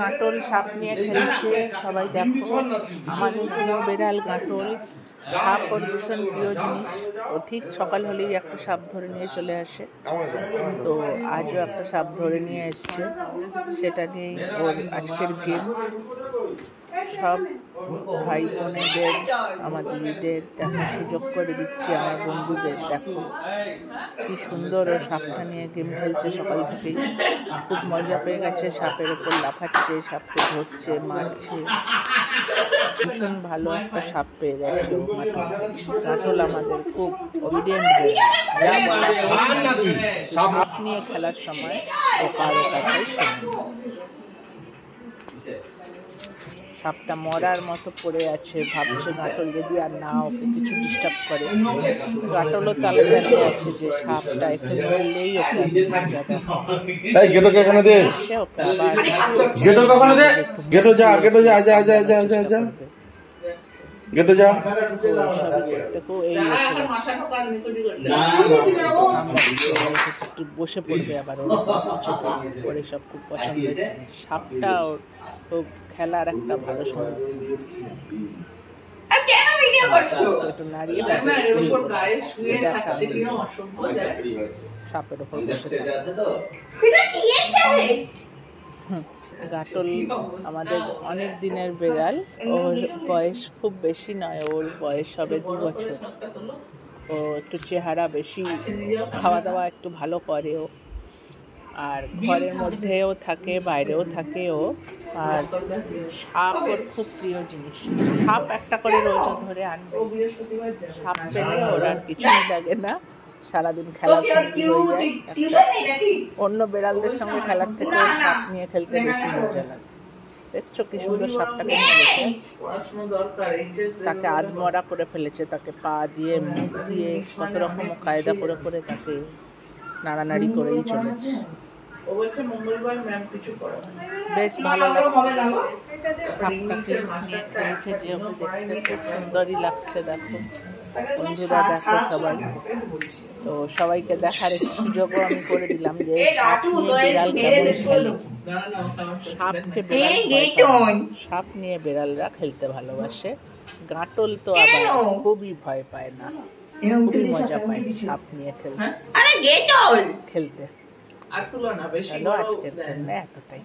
গাঁটল সাপ নিয়ে খেলছে সবাই দেখো। আমাদের প্রিয় বেড়াল গাঁটল। সাপ ওর ভীষণ প্রিয় জিনিস। ও ঠিক সকাল হলেই একটা সাপ ধরে নিয়ে চলে আসে। তো আজও একটা সাপ ধরে নিয়ে এসছে, সেটা নিয়েই ওর আজকের গেম। সব ভাই বোনেদের, আমার দিদিদের দেখো সুযোগ করে দিচ্ছি, আমার বন্ধুদের দেখো কি সুন্দর ও সাপটা নিয়ে গেম খেলছে সকাল থেকেই। খুব মজা পেয়ে গেছে, সাপের ওপর লাফাচ্ছে, সাপকে ধরছে, মারছে। ভীষণ ভালো একটা সাপ পেয়ে গেছে ও গাঁটল। আমাদের খুব অবিডিয়েন্ট, যা বলা সাপ নিয়ে খেলার সময় ও কারো কথাই শোনে। সাপটা মরার মতো পড়ে আছে, ভাবছে গাঁটল যদি আর না ওকে কিছু ডিস্টার্ব করে। গাঁটলও তালে দাঁড়িয়ে আছে যে সাপটা একটু ধরলেই ওকে বসে পড়বে আবার ওর সব খুব পছন্দের জিনিস। সাপটা ওর খুব খেলার একটা ভালো সময়। সাপের উপর গাঁটল আমাদের অনেক দিনের বেড়াল। ওর বয়স খুব বেশি নয়, ওর বয়স হবে 2 বছর। ও একটু চেহারা বেশি, খাওয়া দাওয়া একটু ভালো করে ও, আর ঘরের মধ্যেও থাকে বাইরেও থাকে ও। আর সাপ ওর খুব প্রিয় জিনিস। সাপ একটা করে রোজ ধরে আনবে। সাপ পেলে ওর আর কিছুই লাগে না, সারাদিন খেলার সঙ্গে হয়ে যায়। অন্য বেড়ালদের সঙ্গে খেলার থেকে সাপ নিয়ে খেলতে বেশি মজা লাগে। দেখছো কি সুন্দর সাপটাকে নিয়ে রেখেছে, তাকে আধমরা করে ফেলেছে, তাকে পা দিয়ে মুখ দিয়ে কত রকম কায়দা করে করে তাকে নাড়ানাড়ি করেই চলেছে। বেশ ভালো লাগছে সাপটাকে নিয়ে খেলছে, যে ওকে দেখতে খুব সুন্দরই লাগছে। দেখো বন্ধুরা, দেখো সবাই, তো সবাইকে দেখার একটু সুযোগও আমি করে দিলাম যে সাপ নিয়ে বিড়াল কেমন খেলে। সাপ নিয়ে বিড়ালরা খেলতে ভালোবাসে। গাঁটল তো আবার খুবই ভয় পায় না, খুবই মজা পায় সাপ নিয়ে খেলতে। চলো আজকের জন্য এতটাই।